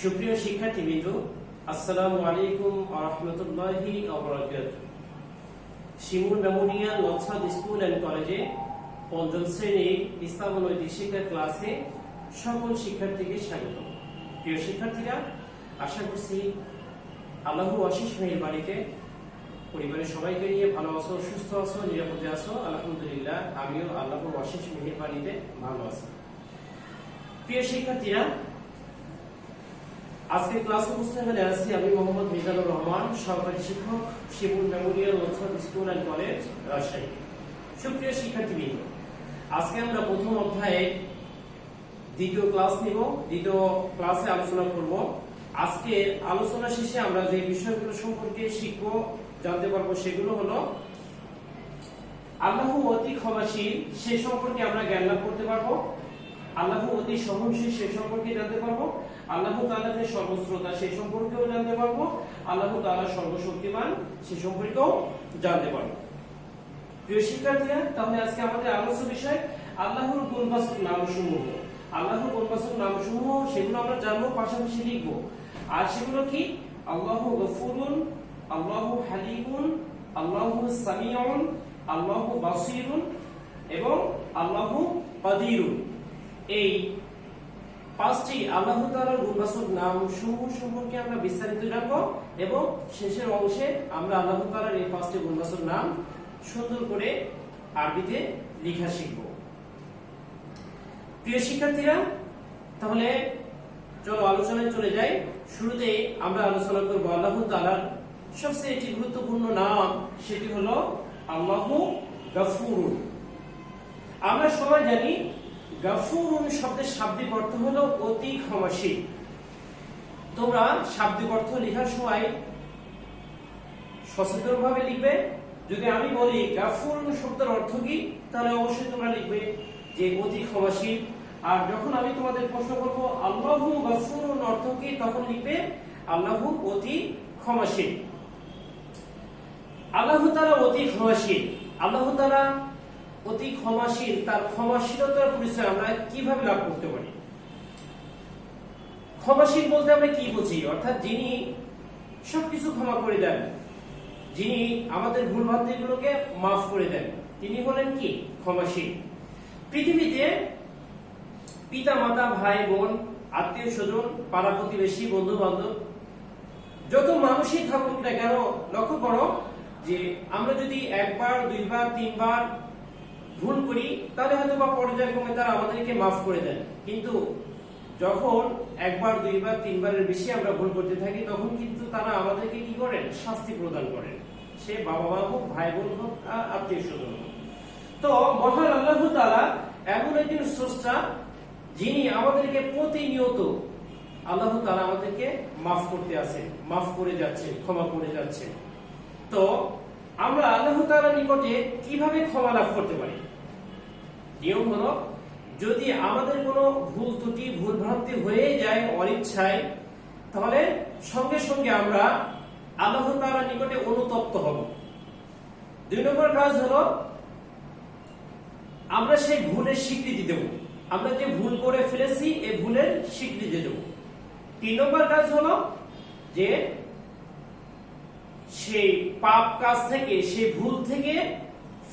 সুপ্রিয় শিক্ষার্থীবৃন্দ, আসসালামু আলাইকুম ওয়া রাহমাতুল্লাহি ওয়া বারাকাতুহু। শিমুল মেমোরিয়াল নর্থসাউথ স্কুল এন্ড কলেজে পঞ্চম শ্রেণীর ইসলাম ও নৈতিক শিক্ষা ক্লাসে সকল শিক্ষার্থীকে স্বাগত। প্রিয় শিক্ষার্থীরা, আশা করছি আল্লাহর অশেষ মেহেরবানিতে পরিবারের সবাইকে নিয়ে ভালো আছো, সুস্থ আছো, নিরাপদে আছো। আলহামদুলিল্লাহ, আমিও আল্লাহর অশেষ মেহেরবানিতে ভালো আছি। প্রিয় শিক্ষার্থীরা, আজকে ক্লাস উপস্থাপনায় আছি আমি মোহাম্মদ মিজানুর রহমান, সহকারী শিক্ষক, Shimul memorial north south school and college, Rajshahi. সুপ্রিয় শিক্ষার্থীবৃন্দ, আজকে আমরা প্রথম অধ্যায়ে দ্বিতীয় ক্লাস নিব। দ্বিতীয় ক্লাসে আলোচনা করব। আজকে আলোচনা শেষে আমরা যে বিষয়গুলো সম্পর্কে শিখব, জানতে পারবো, সেগুলো হলো আল্লাহ অতি ক্ষমাশীল, সে সম্পর্কে আমরা জ্ঞান লাভ করতে পারবো। আল্লাহ অতি সহনশীল, সে সম্পর্কে জানতে পারবো। আল্লাহ তাআলা যে সর্বশ্রোতা, সে সম্পর্কেও জানতে পারবো। আল্লাহ তাআলা সর্বশক্তিমান, সে সম্পর্কেও জানতে পারবো। প্রিয় শিক্ষার্থীরা, তাহলে আজকে আমাদের আলোচ্য বিষয় আল্লাহর গুণবাচক নামসমূহ। আল্লাহর গুণবাচক নামসমূহ সেগুলো আমরা জানবো, পাশাপাশি লিখবো। আর সেগুলো কি? আল্লাহু গফুরুন, আল্লাহু হালিমুন, আল্লাহু সামিউন, আল্লাহু বাসীরুন এবং আল্লাহু কাদিরুন। এই পাঁচটি আল্লাহ তাআলার গুণবাচক নামসমূহ সম্পর্কে আমরা বিস্তারিত জানবো এবং শেষের অংশে আমরা আল্লাহ তাআলার এই পাঁচটি গুণবাচক নাম সুন্দর করে আরবিতে লেখা শিখব। প্রিয় শিক্ষার্থীরা, তাহলে চলো আলোচনায় চলে যাই। শুরুতে আমরা আলোচনা করব আল্লাহ তাআলার সবচেয়ে একটি গুরুত্বপূর্ণ নাম, সেটি হলো আল্লাহু গফুরুন। আমরা সবাই জানি গফুরুন শব্দের শাব্দিক অর্থ হলো অতি ক্ষমাশীল। তোমরা শাব্দিক অর্থ লেখার সময় সচেতনভাবে লিখবে। যদি আমি বলি গফুরুন শব্দের অর্থ কি, তাহলে অবশ্যই তোমরা লিখবে যে অতি ক্ষমাশীল। আর যখন আমি তোমাদের প্রশ্ন করব আল্লাহু গফুরুন অর্থ কি, তখন লিখবে আল্লাহু অতি ক্ষমাশীল। আল্লাহ তাআলা অতি ক্ষমাশীল। আল্লাহ তাআলা অতি ক্ষমাশীল, তার ক্ষমাশীলতার পরিচয় আমরা কিভাবে লাভ করতে পারি? ক্ষমাশীল বলতে আমরা কি বুঝি? অর্থাৎ যিনি সবকিছু ক্ষমা করে দেন, যিনি আমাদের ভুলভ্রান্তিগুলোকে মাফ করে দেন, তিনি হলেন কি? ক্ষমাশীল। পৃথিবীতে পিতা মাতা, ভাই বোন, আত্মীয় স্বজন, পাড়া প্রতিবেশী, বন্ধু বান্ধব, যত মানুষই থাকুক না কেন, লক্ষ্য করো যে আমরা যদি একবার, দুইবার, তিনবার ভুল করি, তাহলে হয়তো বা পর্যায়ক্রমে তারা আমাদেরকে মাফ করে দেন। কিন্তু যখন একবার, দুইবার, তিনবারের বেশি আমরা ভুল করতে থাকি, তখন কিন্তু তারা আমাদেরকে কি করেন? শাস্তি প্রদান করেন। সে বাবা মা হোক, ভাই বোন হোক, আত্মীয় স্বজন হোক। তো মহান আল্লাহ তাআলা এমন একজন স্রষ্টা, যিনি আমাদেরকে প্রতিনিয়ত আল্লাহ তাআলা আমাদেরকে মাফ করতে আছেন, মাফ করে যাচ্ছেন, ক্ষমা করে যাচ্ছেন। তো আমরা আল্লাহ তাআলার নিকটে কিভাবে ক্ষমা লাভ করতে পারি? নিয়ম হলো, যদি আমাদের কোনো ভুল ত্রুটি, ভুল ভ্রান্তি হয়ে যায় অনিচ্ছায়, তাহলে সঙ্গে সঙ্গে আমরা আল্লাহ তাআলার নিকটে অনুতপ্ত হব। দুই নম্বর কাজ হলো, আমরা সেই ভুলের স্বীকৃতি দেব। আমরা যে ভুল করে ফেলেছি, এই ভুলের স্বীকৃতি দেব। তিন নম্বর কাজ হলো যে সেই পাপ কাজ থেকে, সেই ভুল থেকে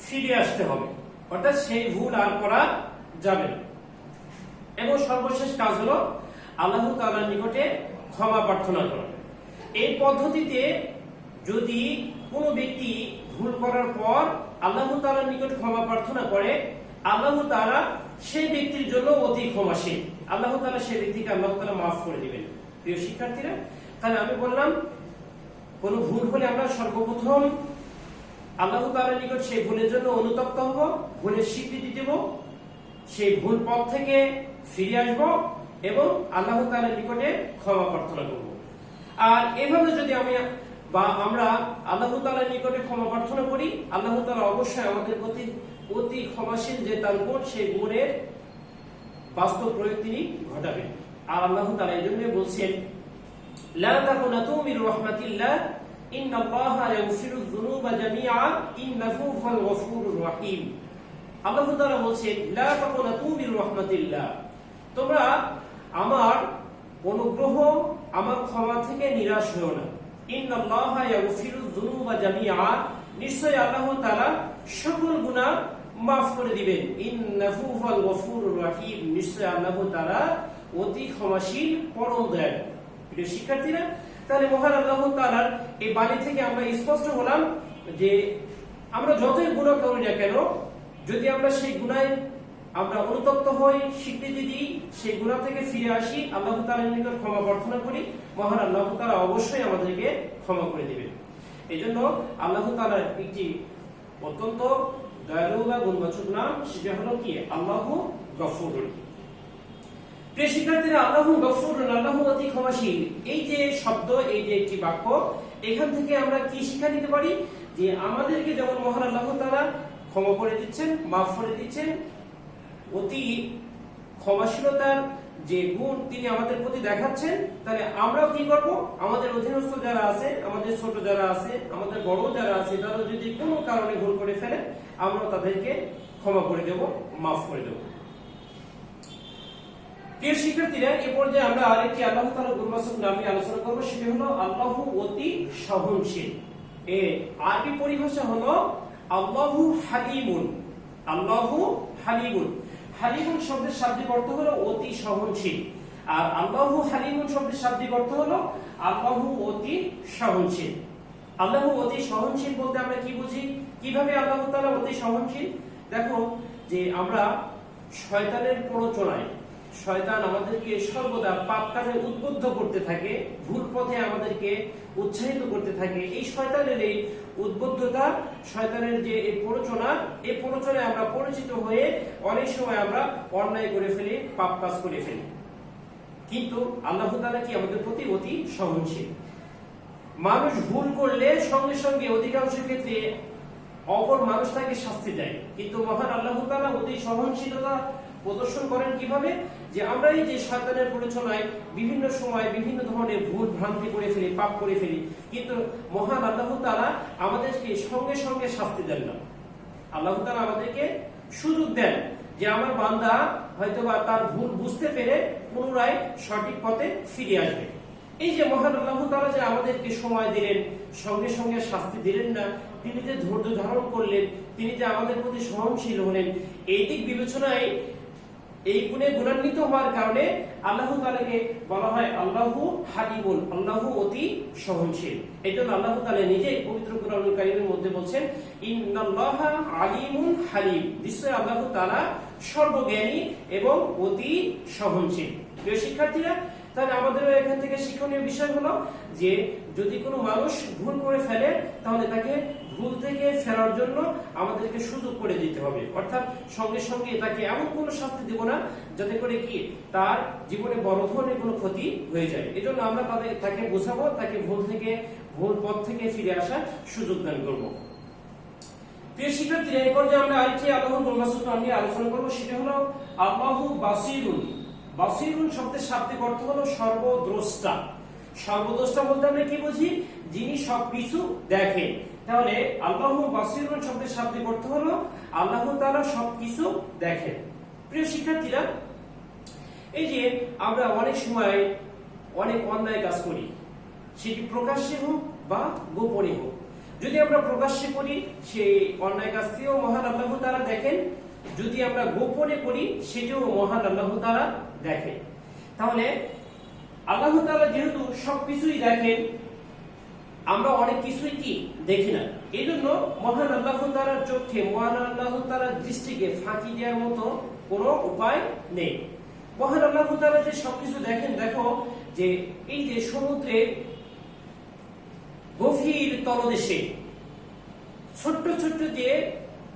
ফিরে আসতে হবে, অর্থাৎ সেই ভুল আর করা যাবে না। এবং সর্বশেষ কাজ হলো আল্লাহ তাআলার নিকটে ক্ষমা প্রার্থনা করা। এই পদ্ধতিতে যদি কোনো ব্যক্তি ভুল করার পর আল্লাহ তাআলার নিকট ক্ষমা প্রার্থনা করে, আল্লাহ তাআলা সেই ব্যক্তির জন্য অতি ক্ষমাশীল। আল্লাহ তাআলা সেই ব্যক্তিকে আল্লাহ তাআলা মাফ করে দিবেন। প্রিয় শিক্ষার্থীরা, তাহলে আমি বললাম, কোন ভুল হলে আমরা সর্বপ্রথম আল্লাহ তাআলার নিকট সেই ভুলের জন্য অনুতপ্ত হব, ভুলের স্বীকৃতি দেব, সেই ভুল পথ থেকে ফিরে আসব এবং আল্লাহ তাআলার নিকটে ক্ষমা প্রার্থনা করব। আর এভাবে যদি আমরা আল্লাহ তাআলার নিকটে ক্ষমা প্রার্থনা করি, আল্লাহ তাআলা অবশ্যই আমাদের প্রতি অতি ক্ষমাশীল যে তার গুণ, সেই গুণের বাস্তব প্রয়োগ তিনি ঘটাবেন। আর আল্লাহ তাআলা এজন্য বলছেন, লা তাকুনাতু মির রাহমাতিল্লাহ ইন্নাল্লাহা ইয়াগফিরুয যুনুবা জামিআ ইন্নাহু হুয়াল গফুরুর রহিম। আল্লাহ তাআলা বলছেন, লা তাকুনাতু মির রাহমাতিল্লাহ, তোমরা আমার অনুগ্রহ আমার ক্ষমা থেকে নিরাশ হও না। ইন্নাল্লাহা ইয়াগফিরুয যুনুবা জামিআ, নিশ্চয়ই আল্লাহ তাআলা সকল গুনাহ মাফ করে দিবেন। ইন্নাহু হুয়াল গফুরুর রহিম, নিশ্চয়ই আল্লাহ তাআলা অতি ক্ষমাশীল পরম দয়ালু। প্রিয় শিক্ষার্থীরা, তাহলে মহান আল্লাহ তাআলার এই বাণী থেকে আমরা স্পষ্ট হলাম যে আমরা যতই গুনাহ করি না কেন, যদি আমরা সেই গুনাহে আমরা অনুতপ্ত হই, স্বীকৃতি দিই, সেই গুনাহ থেকে ফিরে আসি, আল্লাহ তাআলার নিকট ক্ষমা প্রার্থনা করি, মহান আল্লাহ তাআলা অবশ্যই আমাদেরকে ক্ষমা করে দিবেন। এজন্য আল্লাহ তাআলার একটি অত্যন্ত দয়ালু বা গুণবাচক নাম, সেটা হলো কি আল্লাহু গফুর। প্রিয় শিক্ষার্থীরা, আল্লাহু গফুর, আল্লাহু অতি ক্ষমাশীল, এই যে শব্দ, এই যে একটি বাক্য, এখান থেকে আমরা কি শিক্ষা নিতে পারি? যে আমাদেরকে যেমন মহান আল্লাহ তাআলা ক্ষমা করে দিচ্ছেন, মাফ করে দিচ্ছেন, অতি ক্ষমাশীলতার যে গুণ তিনি আমাদের প্রতি দেখাচ্ছেন, তাহলে আমরাও কি করব? আমাদের অধীনস্থ যারা আছে, আমাদের ছোট যারা আছে, আমাদের বড় যারা আছে, তারা যদি কোনো কারণে ভুল করে ফেলে, আমরা তাদেরকে ক্ষমা করে দেব, মাফ করে দেব। প্রিয় শিক্ষার্থীরা, এ পর্যায়ে আমরা আরেকটি আল্লাহ তাআলার গুণবাচক নাম নিয়ে আলোচনা করব, সেটা হলো আল্লাহু অতি সহনশীল। এর আরবি পরিভাষা হলো আল্লাহু হালিমুন। আল্লাহু হালিমুন, হালিমুন শব্দের শাব্দিক অর্থ হলো অতি সহনশীল, আর আল্লাহু হালিমুন শব্দের শাব্দিক অর্থ হলো আল্লাহু অতি সহনশীল। আল্লাহু অতি সহনশীল বলতে আমরা কি বুঝি? কিভাবে আল্লাহ তাআলা অতি সহনশীল? দেখো, যে আমরা শয়তানের প্ররোচনায়, শয়তান আমাদেরকে সর্বদা পাপ কাজে উদ্বুদ্ধ করতে থাকে, ভুল পথে আমাদেরকে উৎসাহিত করতে থাকে। এই শয়তানের এই উদ্বুদ্ধতা, শয়তানের যে এই প্ররোচনা, এই প্ররোচনায় আমরা পরিচিত হয়ে অনেক সময় আমরা অন্যায় করে ফেলি, পাপ কাজ করে ফেলি। কিন্তু আল্লাহ তাআলা কি আমাদের প্রতি অতি সহনশীল। মানুষ ভুল করলে সঙ্গে সঙ্গে অধিকাংশ ক্ষেত্রে অপর মানুষ তাকে শাস্তি দেয়, কিন্তু মহান আল্লাহ তাআলা অতি সহনশীলতা প্রদর্শন করেন কিভাবে? যে আমরা এই যে শয়তানের প্ররোচনায় বিভিন্ন সময় বিভিন্ন ধরনের ভুল ভ্রান্তি করে ফেলি, পাপ করে ফেলি, কিন্তু মহান আল্লাহ তাআলা আমাদেরকে সঙ্গে সঙ্গে শাস্তি দেন না। আল্লাহ তাআলা আমাদেরকে সুযোগ দেন যে আমার বান্দা হয়তোবা তার ভুল বুঝতে পেরে পুনরায় সঠিক পথে ফিরে আসবে। এই যে মহান আল্লাহ তাআলা যে আমাদেরকে সময় দিলেন, সঙ্গে সঙ্গে শাস্তি দিলেন না, তিনি যে ধৈর্য ধারণ করলেন, তিনি যে আমাদের প্রতি সহনশীল হলেন, এই দিক বিবেচনায় এই গুণে গুণান্বিত হওয়ার কারণে আল্লাহ তাআলাকে বলা হয় আল্লাহু হালিমুন, আল্লাহু অতি সহনশীল। এজন্য আল্লাহ তাআলা নিজেই পবিত্র কোরআনুল কারীমের মধ্যে বলছেন ইন্নাল্লাহা আলিমুন হালিম, নিশ্চয়ই আল্লাহ তাআলা সর্বজ্ঞানী এবং অতি সহনশীল। প্রিয় শিক্ষার্থীরা, তাহলে আমাদেরও এখান থেকে শিক্ষণীয় বিষয় হলো যে যদি কোনো মানুষ ভুল করে ফেলে, তাহলে তাকে ভুল থেকে ফেরার জন্য আমাদেরকে সুযোগ করে দিতে হবে, অর্থাৎ সঙ্গে সঙ্গে তাকে এমন কোনো শাস্তি দেব না যাতে করে কি তার জীবনে বড় ধরনের কোনো ক্ষতি হয়ে যায়। এজন্য আমরা তাকে বোঝাবো, তাকে ভুল পথ থেকে ফিরে আসার সুযোগ দান করব। প্রিয় শিক্ষার্থীরা, এই পর্যায়ে আমরা আরেকটি আল্লাহর গুণবাচক নাম নিয়ে আলোচনা করব, সেটা হলো আল্লাহু বাসিরুন। বাসিরুন শব্দের শাব্দিক অর্থ হলো সর্বদ্রষ্টা। সর্বদ্রষ্টা বলতে আমরা কি বুঝি? যিনি সবকিছু দেখেন। তাহলে আল্লাহু বাসিরুন শব্দের শাব্দিক অর্থ হলো আল্লাহ তাআলা সবকিছু দেখেন। প্রিয় শিক্ষার্থীরা, এই যে আমরা অনেক সময় অনেক অন্যায় কাজ করি, সেটি প্রকাশ্যে হোক বা গোপনে হোক। যদি আমরা প্রকাশ্যে করি, সেই অন্যায় কাজটিও মহান আল্লাহ তাআলা দেখেন, যদি আমরা গোপনে করি সেটিও মহান আল্লাহ তাআলা দেখেন। তাহলে আল্লাহ তাআলা যেহেতু সবকিছুই দেখেন, আমরা অনেক কিছুই কি দেখি না। এই জন্য মহান আল্লাহ তাআলার চোখে, মহান আল্লাহ তাআলার দৃষ্টিকে ফাঁকি দেওয়ার মতো কোনো উপায় নেই। মহান আল্লাহ তাআলা যে সবকিছু দেখেন, দেখো যে এই যে সমুদ্রের গভীর তলদেশে ছোট্ট ছোট্ট যে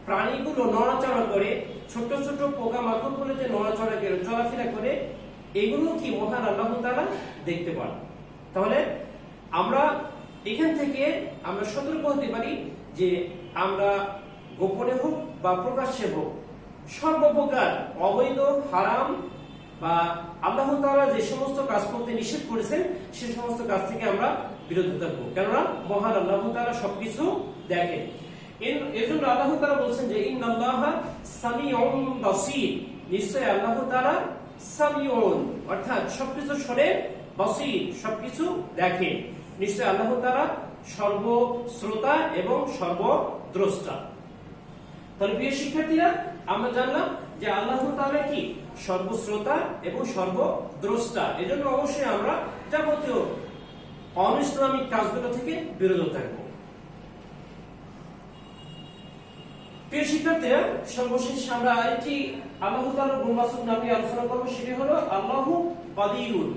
প্রাণীগুলো নড়াচড়া করে, ছোট ছোট পোকা মাকড়গুলো যে নড়াচড়া করে, চলাফেরা করে, এগুলো কি মহান আল্লাহ তাআলা দেখতে পান। তাহলে আমরা এখান থেকে আমরা সতর্ক হতে পারি যে আমরা গোপনে হোক বা প্রকাশ্যে হোক, সর্বপ্রকার অবৈধ, হারাম বা আল্লাহ তাআলা যে সমস্ত কাজ করতে নিষেধ করেছেন, সে সমস্ত কাজ থেকে আমরা বিরত থাকবো, কেননা মহান আল্লাহ তাআলা সবকিছু দেখেন। এজন্য আল্লাহ তাআলা বলছেন যে ইন্নাল্লাহা সামিউন বাসীর, নিশ্চয়ই আল্লাহ তাআলা সামিউন, অর্থাৎ সবকিছু শোনে, বসির সবকিছু দেখে। নিশ্চয় আল্লাহ তাআলা সর্বশ্রোতা এবং সর্বদ্রষ্টা। তাহলে প্রিয় শিক্ষার্থীরা, আমরা জানলাম যে আল্লাহ তাআলা কি সর্বশ্রোতা এবং সর্বদ্রষ্টা। এজন্য অবশ্যই আমরা যাবতীয় অন-ইসলামিক কাজগুলো থেকে বিরত থাকব। প্রিয় শিক্ষার্থীরা, সর্বশেষ আমরা একটি আল্লাহ তাআলার গুণবাচক নাম নিয়ে আলোচনা করব, সেটি হলো আল্লাহু কাদিরুন।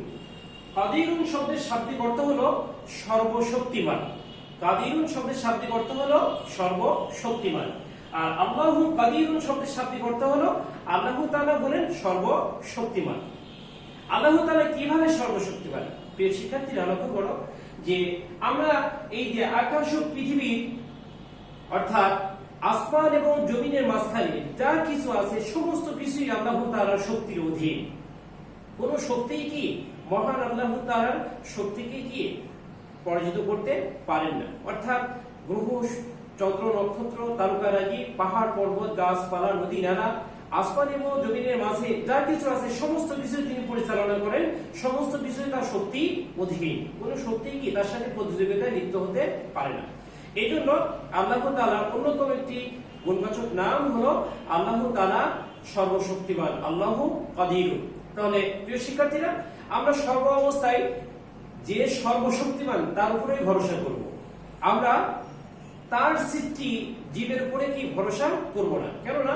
কাদিরুন শব্দের শাব্দিক অর্থ হলো সর্বশক্তিমান। কাদিরুন শব্দের শাব্দিক অর্থ হলো সর্বশক্তিমান। আর আল্লাহু কাদিরুন শব্দের শাব্দিক অর্থ হলো আল্লাহ তাআলা বলেন সর্বশক্তিমান। আল্লাহ তাআলা কিভাবে সর্বশক্তিমান? প্রিয় শিক্ষার্থীরা, লক্ষ্য করো যে আমরা এই যে আকাশ ও পৃথিবী, অর্থাৎ আসমান এবং জমিনের মাঝখানে যা কিছু আছে সমস্ত কিছুই আল্লাহ তাআলার শক্তির অধীন। কোন শক্তি কি মহান আল্লাহ তাআলার শক্তিকে কি পরাজিত করতে পারেন না। অর্থাৎ গ্রহ, চন্দ্র, নক্ষত্র, তারকারাজি, পাহাড়, পর্বত, গাছপালা, নদী, নালা, আসমান এবং জমিনের মাঝে যা কিছু আছে সমস্ত কিছু তিনি পরিচালনা করেন। সমস্ত কিছুই তার শক্তি অধীন। কোন শক্তি কি তার সাথে প্রতিযোগিতায় লিপ্ত হতে পারে না। এই জন্য আল্লাহ তাআলার অন্যতম একটি গুণবাচক নাম হলো আল্লাহ তাআলা সর্বশক্তিমান, আল্লাহু কাদির। তাহলে প্রিয় শিক্ষার্থীরা, আমরা সর্ব অবস্থায় যে সর্বশক্তিমান তার উপরে ভরসা করব। আমরা তার সৃষ্টি জীবের উপরে কি ভরসা করব না। কেননা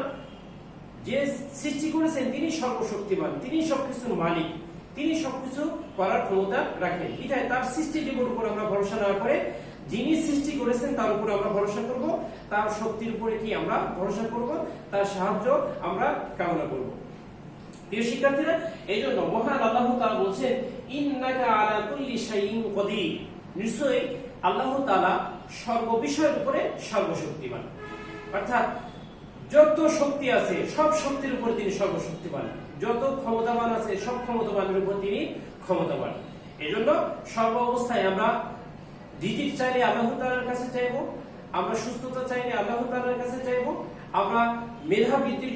যে সৃষ্টি করেছেন তিনি সর্বশক্তিমান, তিনি সবকিছুর মালিক, তিনি সবকিছু করার ক্ষমতা রাখেন। বিধায় তার সৃষ্টি জীবের উপর আমরা ভরসা না করে যিনি সৃষ্টি করেছেন তার উপর আমরা ভরসা করব, তার শক্তির উপরে কি আমরা ভরসা করব, তার সাহায্য আমরা কামনা করব। প্রিয় শিক্ষার্থীরা, এই জন্য মহান আল্লাহ তাআলা বলছেন ইন্নাকা আলা কুল্লি শাইইন কাদির। নিশ্চয়ই আল্লাহ তাআলা সর্ববিষয়ের উপরে সর্বশক্তিমান। অর্থাৎ যত শক্তি আছে সব শক্তির উপর তিনি সর্বশক্তিমান। যত ক্ষমতাবান আছে সব ক্ষমতাবানের উপর তিনি ক্ষমতাবান। এজন্য সর্ব অবস্থায় আমরা রিজিক চাইলে আল্লাহ তাআলার কাছে চাইবো, আমরা সুস্থতা চাইলে আল্লাহ তাআলার কাছে চাইবো, আমরা মেধা বৃদ্ধি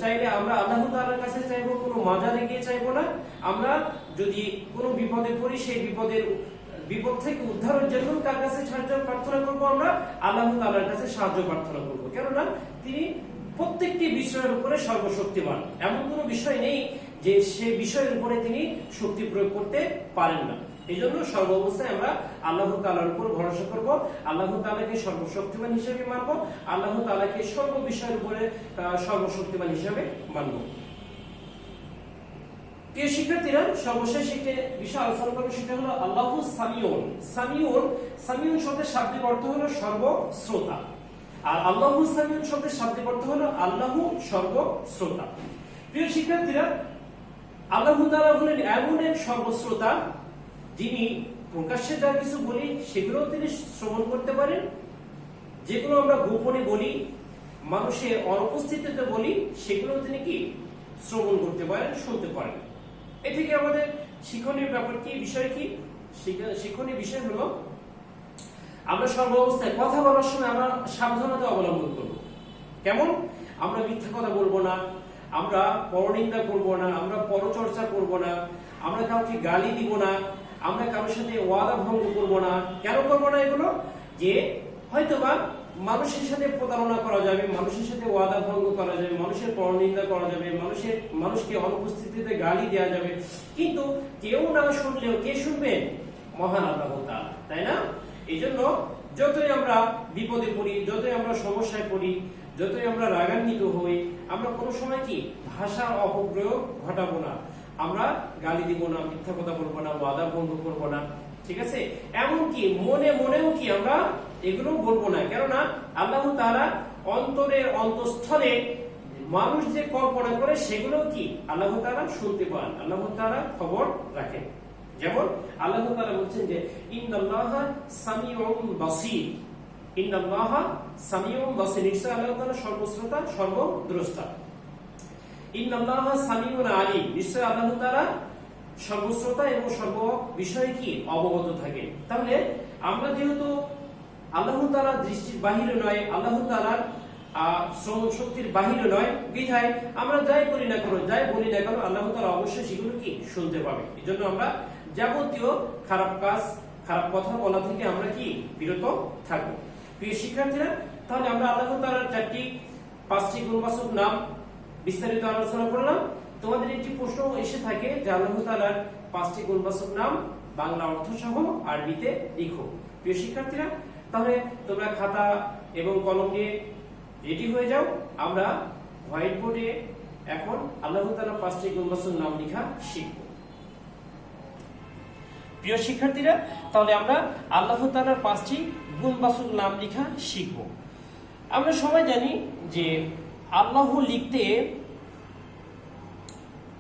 চাইলে আমরা আল্লাহ তাআলার কাছে চাইবো, কোনো মাজারে গিয়ে চাইবো না। আমরা যদি কোনো বিপদে পড়ি সেই বিপদ থেকে উদ্ধারের জন্য কার কাছে সাহায্য প্রার্থনা করবো? আমরা আল্লাহ তাআলার কাছে সাহায্য প্রার্থনা করবো। কেননা তিনি প্রত্যেকটি বিষয়ের উপরে সর্বশক্তিমান। এমন কোনো বিষয় নেই যে সে বিষয়ের উপরে তিনি শক্তি প্রয়োগ করতে পারেন না। এই জন্য সর্ব অবস্থায় আমরা আল্লাহ তাআলার উপর ভরসা করব, আল্লাহ তাআলাকে সর্বশক্তিমান হিসেবে মানব, আল্লাহ তাআলাকে সর্ব বিষয়ের উপরে সর্বশক্তিমান হিসেবে মানব। প্রিয় শিক্ষার্থীরা, সর্বশেষ একটি বিষয় আলোচনা করব, সেটা হলো আল্লাহু সামিউন। সামিউন শব্দের শাব্দিক অর্থ হলো সর্বশ্রোতা। আর আল্লাহু সামিউন শব্দের শাব্দিক অর্থ হলো আল্লাহু সর্বশ্রোতা। প্রিয় শিক্ষার্থীরা, আল্লাহ তাআলা হলেন এমন এক সর্বশ্রোতা যিনি প্রকাশ্যে যা কিছু বলি সেগুলো তিনি শ্রবণ করতে পারেন, যেগুলো আমরা গোপনে বলি, মানুষের অনুপস্থিতিতে বলি, সেগুলো তিনি কি শ্রবণ করতে পারেন, শুনতে পারেন। এ থেকে আমাদের শিক্ষণীয় ব্যাপার কি, বিষয় কি? শিক্ষণীয় বিষয় হলো আমরা সর্ব অবস্থায় কথা বলার সময় আমরা সাবধানতা অবলম্বন করব। কেমন? আমরা মিথ্যা কথা বলবো না, আমরা পরনিন্দা করব না, আমরা পরচর্চা করব না, আমরা কাউকে গালি দিব না, আমরা কারোর সাথে ওয়াদা ভঙ্গ করব না। কেন করবো না এগুলো? যে হয়তোবা মানুষের সাথে প্রতারণা করা যাবে, মানুষের সাথে ওয়াদা ভঙ্গ করা যাবে, মানুষের পরনিন্দা করা যাবে, মানুষকে অনুপস্থিতিতে গালি দেওয়া যাবে, কিন্তু কেউ না শুনলেও কে শুনবেন? মহান আল্লাহ তাআলা, তাই না? এই জন্য যতই আমরা বিপদে পড়ি, যতই আমরা সমস্যায় পড়ি, যতই আমরা রাগান্বিত হই, আমরা কোনো সময় কি ভাষার অপপ্রয়োগ ঘটাবো না, আমরা গালি দিব না, মিথ্যা কথা বলবো না, ওয়াদা ভঙ্গ করবো না। ঠিক আছে? এমনকি মনেও কি আমরা এগুলো বলবো না। কেননা আল্লাহ তাআলা অন্তরের অন্তঃস্থলে মানুষ যে কল্পনা করে সেগুলো কি আল্লাহ তাআলা শুনতে পান, আল্লাহ তাআলা খবর রাখেন। যেমন আল্লাহ তাআলা বলছেন যে ইন্নাল্লাহা সামিউন বাসীর। ইন্নাল্লাহা সামিউন বাসীর, নিশ্চয়ই আল্লাহ তাআলা সর্বশ্রোতা, সর্বদ্রষ্টা। ইন্নাল্লাহা সামিউন আলিম, নিশ্চয়ই আল্লাহ তাআলা সর্বশ্রোতা এবং সর্ব বিষয়ে কি অবগত থাকেন। তাহলে আমরা যেহেতু আল্লাহ তাআলার দৃষ্টির বাহিরে নয়, আল্লাহ তাআলার শ্রম শক্তির বাহিরে নয়, বিধায় আমরা যাই করি না কেন, যাই বলি না কেন, আল্লাহ তাআলা অবশ্যই সেগুলো কি শুনতে পাবে। এজন্য আমরা যাবতীয় খারাপ কাজ, খারাপ কথা বলা থেকে আমরা কি বিরত থাকবো। প্রিয় শিক্ষার্থীরা, তাহলে আমরা আল্লাহ তাআলার পাঁচটি গুণবাচক নাম বিস্তারিত আলোচনা করলাম। তোমাদের একটি প্রশ্ন এসে থাকে যে আল্লাহ তাআলার পাঁচটি গুণবাচক নাম বাংলা অর্থ সহ আরবিতে লিখো। প্রিয় শিক্ষার্থীরা, তাহলে তোমরা খাতা এবং কলম নিয়ে রেডি হয়ে যাও। আমরা হোয়াইট বোর্ডে এখন আল্লাহ তাআলার পাঁচটি গুণবাচক নাম লেখা শিখব। প্রিয় শিক্ষার্থীরা, তাহলে আমরা আল্লাহ তাআলার পাঁচটি গুণবাচক নাম লেখা শিখব। আমরা সবাই জানি যে আল্লাহ লিখতে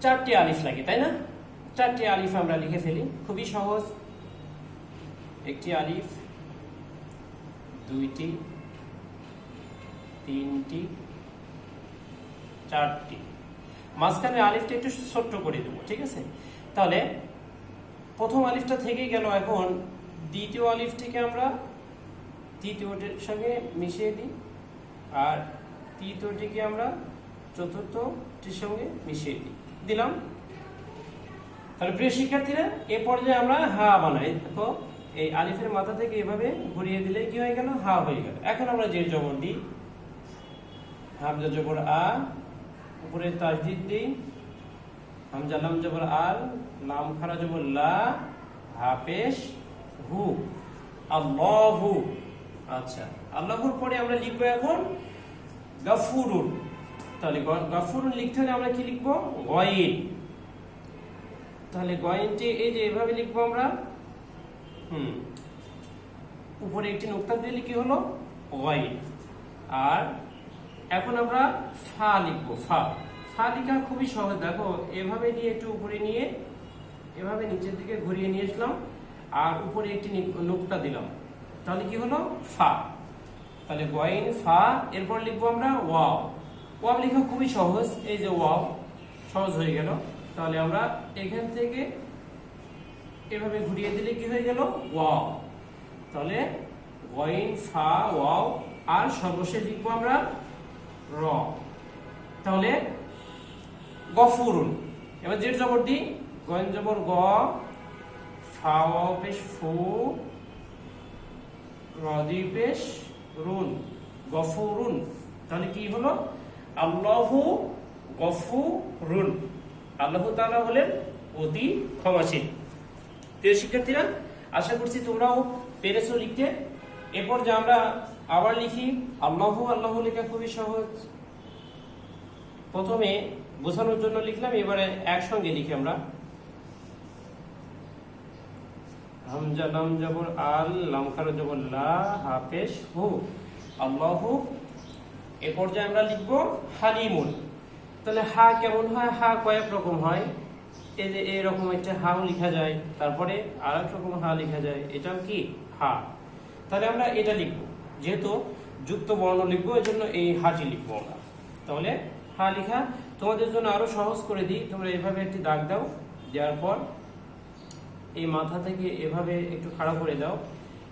4টি আলিফ লাগে, তাই না? 4টি আলিফ আমরা লিখে ফেলি, খুবই সহজ। একটি আলিফ, দুইটি, তিনটি, 4টি। মাঝখানে আলিফটা একটু ছোট্ট করে দেবো, ঠিক আছে? তাহলে প্রথম আলিফটা থেকে গেল, এখন দ্বিতীয় আলিফটিকে আমরা তৃতীয়টির সঙ্গে মিশিয়ে দিই, আর তৃতীয়টিকে আমরা চতুর্থটির সঙ্গে মিশিয়ে দিলাম। তাহলে প্রিয় শিক্ষার্থীরা, এ পর্যায়ে আমরা হা বানাই। দেখো, এই আলিফের মাথা থেকে এভাবে ঘুরিয়ে দিলে কি হয়ে গেল? হা হয়ে গেল। এখন আমরা জের জবর দিই, হামজা জবর আ, উপরে তাসদীদ দিই, হামজা লাম জবর আল, লাম খারা জবর লা, হা পেশ হু, আল্লাহু। আচ্ছা, আল্লাহর পরে আমরা লিখবো এখন গাফুরুন। তাহলে গাফুরুন লিখতে হলে আমরা কি লিখবো? গয়েন। তাহলে গয়েনটি এই যে এভাবে লিখবো আমরা, উপরে একটি নোক্তা দিলে কি হলো? গয়েন। আর এখন আমরা ফা লিখবো। ফা লেখা খুবই সহজ। দেখো, এভাবে নিয়ে একটু উপরে নিয়ে এভাবে নিচের দিকে ঘুরিয়ে নিয়ে আসলাম, আর উপরে একটি নোক্তা দিলাম, তাহলে কি হলো? ফা। তাহলে গয়েন, ফা। এরপর লিখবো আমরা ওয়াও। ওয়াও লেখা খুবই সহজ, এই যে ওয়াও, সহজ হয়ে গেল। তাহলে আমরা এখান থেকে এভাবে ঘুরিয়ে দিলে কি হয়ে গেল? ওয়াও। তাহলে গয়েন, ফা, ওয়াও। আর সর্বশেষ লিখবো আমরা র। তাহলে গফুরুন। এবার জের জবর দিই, গয়েন জবর গ, ফা ওয়াও পেশ ফু, র দুই পেশ রুন, গফুরুন। তাহলে কি হলো? আল্লাহু গফুরুন। আল্লাহ তাআলা হলেন অতি ক্ষমাশীল। প্রিয় শিক্ষার্থীরা, আশা করছি তোমরাও পেরেছো লিখতে। এরপর যে আমরা আবার লিখি আল্লাহু। আল্লাহু লেখা খুবই সহজ। প্রথমে বোঝানোর জন্য লিখলাম, এবারে একসঙ্গে লিখি আমরা। হামজা লাম জবর আল, লাম খারা জবর লা, হা পেশ হু, আল্লাহু। এ পর্যায়ে আমরা লিখব হালিমুন। তাহলে হা কেমন হয়? হা কয়েক রকম হয়। এই যে এরকম একটা হাও লেখা যায়, তারপরে আর এক রকম হা লেখা যায়, এটাও কি হা। তাহলে আমরা এটা লিখব, যেহেতু যুক্ত বর্ণ লিখবো, এই জন্য এই হাটি লিখবো আমরা। তাহলে হা লেখা তোমাদের জন্য আরো সহজ করে দিই। তোমরা এভাবে একটি দাগ দাও, দেওয়ার পর এই মাথা থেকে এভাবে একটু খাড়া করে দাও,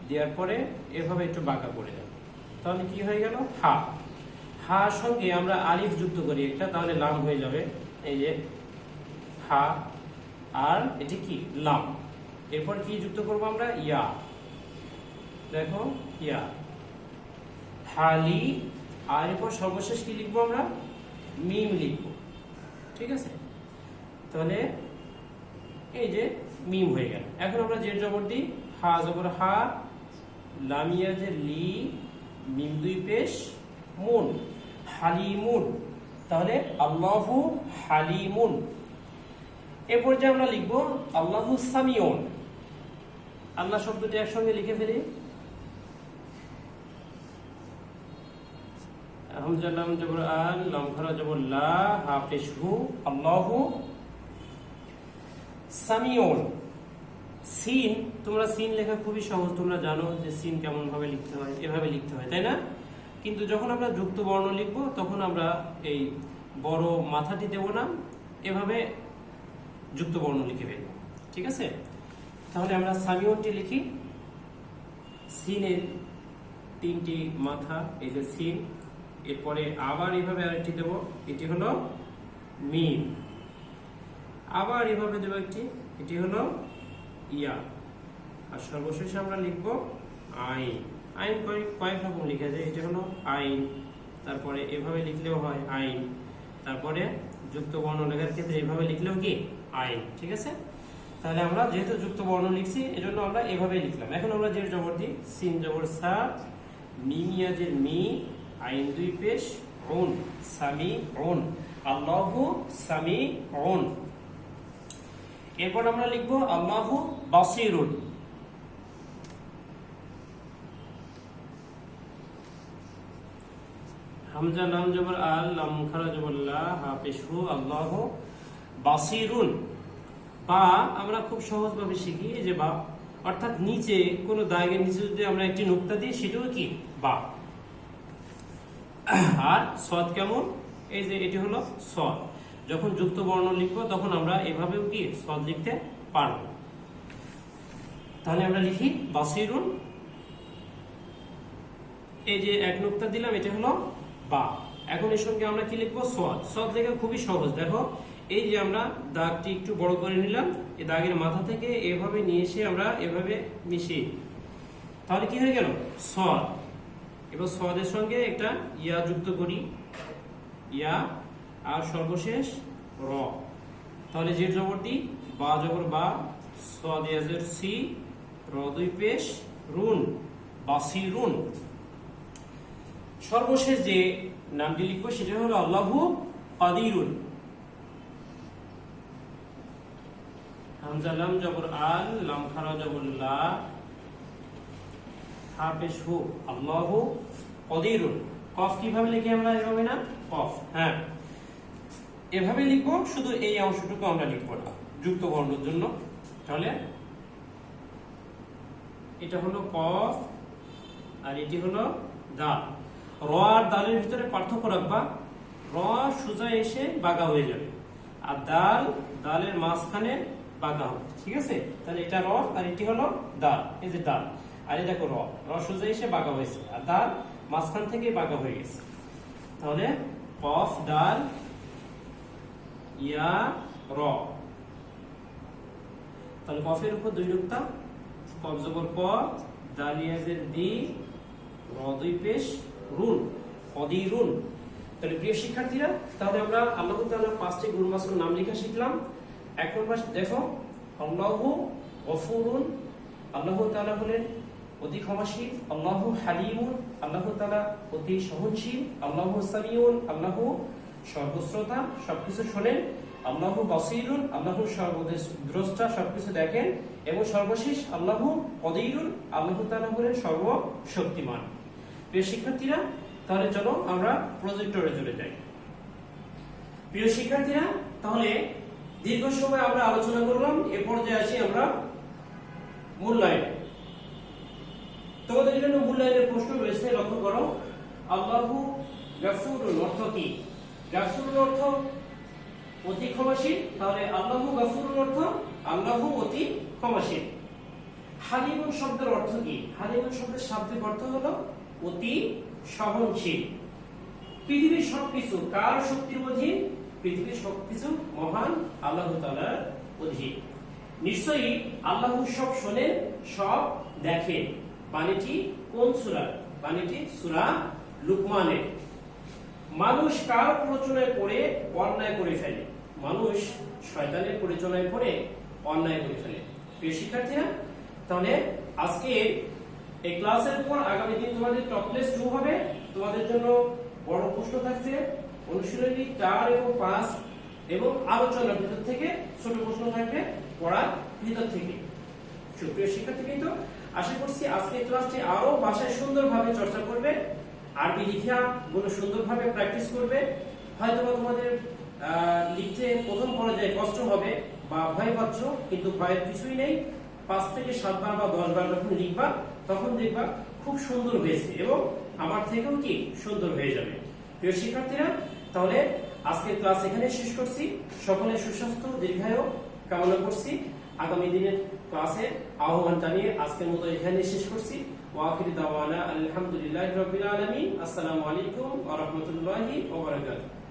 দেওয়ার পরে এভাবে একটু বাঁকা করে দাও। তাহলে কি হয়ে গেল? হা। হার সঙ্গে আমরা আলিফ যুক্ত করি একটা, তাহলে লাম হয়ে যাবে। এই যে হা, আর এটি কি? লাম। এরপর কি যুক্ত করবো আমরা? ইয়া। দেখো, ইয়া, হালি। আর এরপর সর্বশেষ কি লিখবো আমরা? মিম লিখবো, ঠিক আছে? তাহলে এই যে মিম হয়ে গেল। এখন আমরা জের জবর দিই, হা জবর হা, লামিয়া যে লি, মিম দুই পেশ মুন, হালিমুন। তাহলে আল্লাহু হালিমুন। এরপর যে আমরা লিখবো আল্লাহু সামিউন। আল্লাহ শব্দটি একসঙ্গে লিখে ফেলি, হামজা লাম জবর আল, লাম খারা জবর লা, হা পেশ হু, আল্লাহু সামিউন। সিন, তোমরা সিন লেখা খুবই সহজ, তোমরা জানো যে সিন কেমন ভাবে লিখতে হয়, এভাবে লিখতে হয়, তাই না? কিন্তু যখন আমরা যুক্ত বর্ণ লিখবো, তখন আমরা এই বড় মাথাটি দেব না, এভাবে যুক্ত বর্ণ লিখে ফেলবো, ঠিক আছে? তাহলে আমরা সামিউনটি লিখি। সিনের তিনটি মাথা, এই যে সিন, এরপরে আবার এইভাবে আরেকটি দেব, এটি হলো মিম। আবার এভাবে দেব একটি, এটি হলো ইয়া। আর সর্বশেষ আমরা লিখব আইন। আইন কয়েক রকম লিখা যায়, এটা হলো আইন। তারপরে এভাবে লিখলেও হয় আইন। তারপরে যুক্ত বর্ণ লেখার ক্ষেত্রে এভাবে লিখলেও কি আইন। ঠিক আছে, তাহলে আমরা যেহেতু যুক্ত বর্ণ লিখছি এজন্য আমরা এভাবে লিখলাম। এখন আমরা যে জবর দিই, সিন জবর সা, মিম ইয়াজের মি, আইন দুই পেশ, উন, সামি উন, আল্লাহু সামি উন। এরপর আমরা লিখব আল্লাহু বাসিরুন। হামজা লাম জবর আল, লাম খারা জবর লা, হা পেশ হু, আল্লাহু বাসিরুন। বা আমরা খুব সহজভাবে শিখি, এই যে বা, অর্থাৎ নিচে কোন দাগের নিচে যদি আমরা একটি নুক্তা দিই সেটাও কি বা। আর সদ কেমন, এই যে এটি হলো সদ। যখন যুক্ত বর্ণ লিখবো তখন আমরা এভাবেও কি সদ লিখতে পারব। তাহলে আমরা লিখি বাসিরুন, এই যে এক নুক্তা দিলাম, এটা হলো বা। এখন এর সঙ্গে আমরা কি লিখবো, সদ। সদ লেখা খুবই সহজ। দেখো এই যে আমরা দাগটি একটু বড় করে নিলাম, এই দাগের মাথা থেকে এভাবে নিয়ে এসে আমরা এভাবে মিশিয়ে, তাহলে কি হয়ে গেল সদ। এবার সদের সঙ্গে একটা ইয়া যুক্ত করি, ইয়া, আর সর্বশেষ র। তাহলে যে জবর দিই, বা জবর বা, সদ ইয়াজের সি, র দুই পেশ, রুন, বাসিরুন। সর্বশেষ যে নামটি লিখবো সেটা হলো আল্লাহু কাদিরুন। হামজা লাম জবর আল, লাম খারা জবর লা, হা পেশ হু, আল্লাহু কাদিরুন। কফ কিভাবে লিখি আমরা, এভাবে না, কফ, হ্যাঁ এভাবে লিখবো, শুধু এই অংশটুকু আমরা লিখবো না যুক্ত বর্ণের জন্য। তাহলে এটা হলো কফ আর এটি হলো দাল। র আর দালের ভিতরে পার্থক্য রাখবা, র সোজা এসে বাঁকা হয়ে যাবে, আর দাল দালের মাঝখানে বাঁকা হবে। ঠিক আছে, তাহলে এটা র আর এটি হলো দাল, এই যে দাল। আর এই দেখো র, র সোজা এসে বাঁকা হয়েছে, আর দাল মাঝখান থেকে বাঁকা হয়ে গেছে। তাহলে কফ দাল ইয়া র। তাহলে কফের উপর দুই নুক্তা, কফ জবর ক, দাল ইয়াজের দি, র দুই পেশ, রুন, কদিরুন। তাহলে প্রিয় শিক্ষার্থীরা, তাহলে আমরা আল্লাহ তাআলার পাঁচটি গুণবাচক নাম লেখা শিখলাম। এক নম্বর দেখো, আল্লাহু গফুরুন, আল্লাহ তাআলা হলেন অতি ক্ষমাশীল। আল্লাহু হালিমুন, আল্লাহ তাআলা অতি সহনশীল। আল্লাহু সামিউন, আল্লাহ সর্বশ্রোতা, সবকিছু শোনেন। আল্লাহু বাসীরুন, আল্লাহ সর্বদ্রষ্টা, সবকিছু দেখেন। এবং সর্বশেষ আল্লাহু কাদিরুন, আল্লাহ তাআলা হলেন সর্বশক্তিমান। প্রিয় শিক্ষার্থীরা, তাহলে চলো আমরা প্রজেক্টরে চলে যাই। প্রিয় শিক্ষার্থীরা, তাহলে দীর্ঘ সময় আমরা আলোচনা করলাম, এ পর্যায়ে আসি আমরা মূল্যায়ন। তোমাদের জন্য মূল্যায়নের প্রশ্ন রয়েছে, লক্ষ্য করো। আল্লাহু গাফুরুন অর্থ কি? গাফুরুন অর্থ অতি ক্ষমাশীল, তাহলে আল্লাহু গাফুরুন অর্থ আল্লাহু অতি ক্ষমাশীল। হালিমুন শব্দের অর্থ কি? হালিমুন শব্দের শাব্দিক অর্থ হলো অতি সহনশীল। পৃথিবীর সবকিছু কার শক্তির অধীন? পৃথিবীর সবকিছু মহান আল্লাহ তাআলার অধীন। নিশ্চয়ই আল্লাহ সব শোনেন, সব দেখেন। বাণীটি কোন সূরা? বাণীটি সূরা লুকমানের। মানুষ কার প্ররোচনায় পড়ে অন্যায় করে ফেলে? মানুষ শয়তানের প্ররোচনায় পড়ে অন্যায় করে ফেলে। প্রিয় শিক্ষার্থীরা, তাহলে আজকে এই ক্লাসের পর আগামী দিন তোমাদের টপলেস 2 হবে। তোমাদের জন্য বড় প্রশ্ন থাকছে, অনুশীলনী 4 এবং 5, এবং আলোচনার ভিতর থেকে ছোট প্রশ্ন থাকবে পড়ার ভিতর থেকে। সুপ্রিয় শিক্ষার্থী, কিন্তু আশা করছি আজকে ক্লাসটি আরো ভাষায় সুন্দরভাবে চর্চা করবে, আরবি লিখা গুলো সুন্দরভাবে প্র্যাকটিস করবে। হয়তো তোমাদের লিখতে প্রথম পর্যায়ে কষ্ট হবে বা ভয় পাচ্ছ, কিন্তু ভয়ের কিছুই নেই। 5 থেকে 7 বার বা 10 বার যখন লিখবা তখন দেখবা খুব সুন্দর হয়েছে এবং আমার থেকেও কি সুন্দর হয়ে যাবে। প্রিয় শিক্ষার্থীরা, তাহলে আজকের ক্লাস এখানে শেষ করছি। সকলের সুস্বাস্থ্য দীর্ঘায়ু কামনা করছি। আগামী দিনের ক্লাসে আহ্বান জানিয়ে আজকের মতো এখানে শেষ করছি। ওয়া আখিরু দাওয়ানা আলহামদুলিল্লাহি রাব্বিল আলামিন। আসসালামু আলাইকুম ওয়া রাহমাতুল্লাহি ওয়া বারাকাতুহু।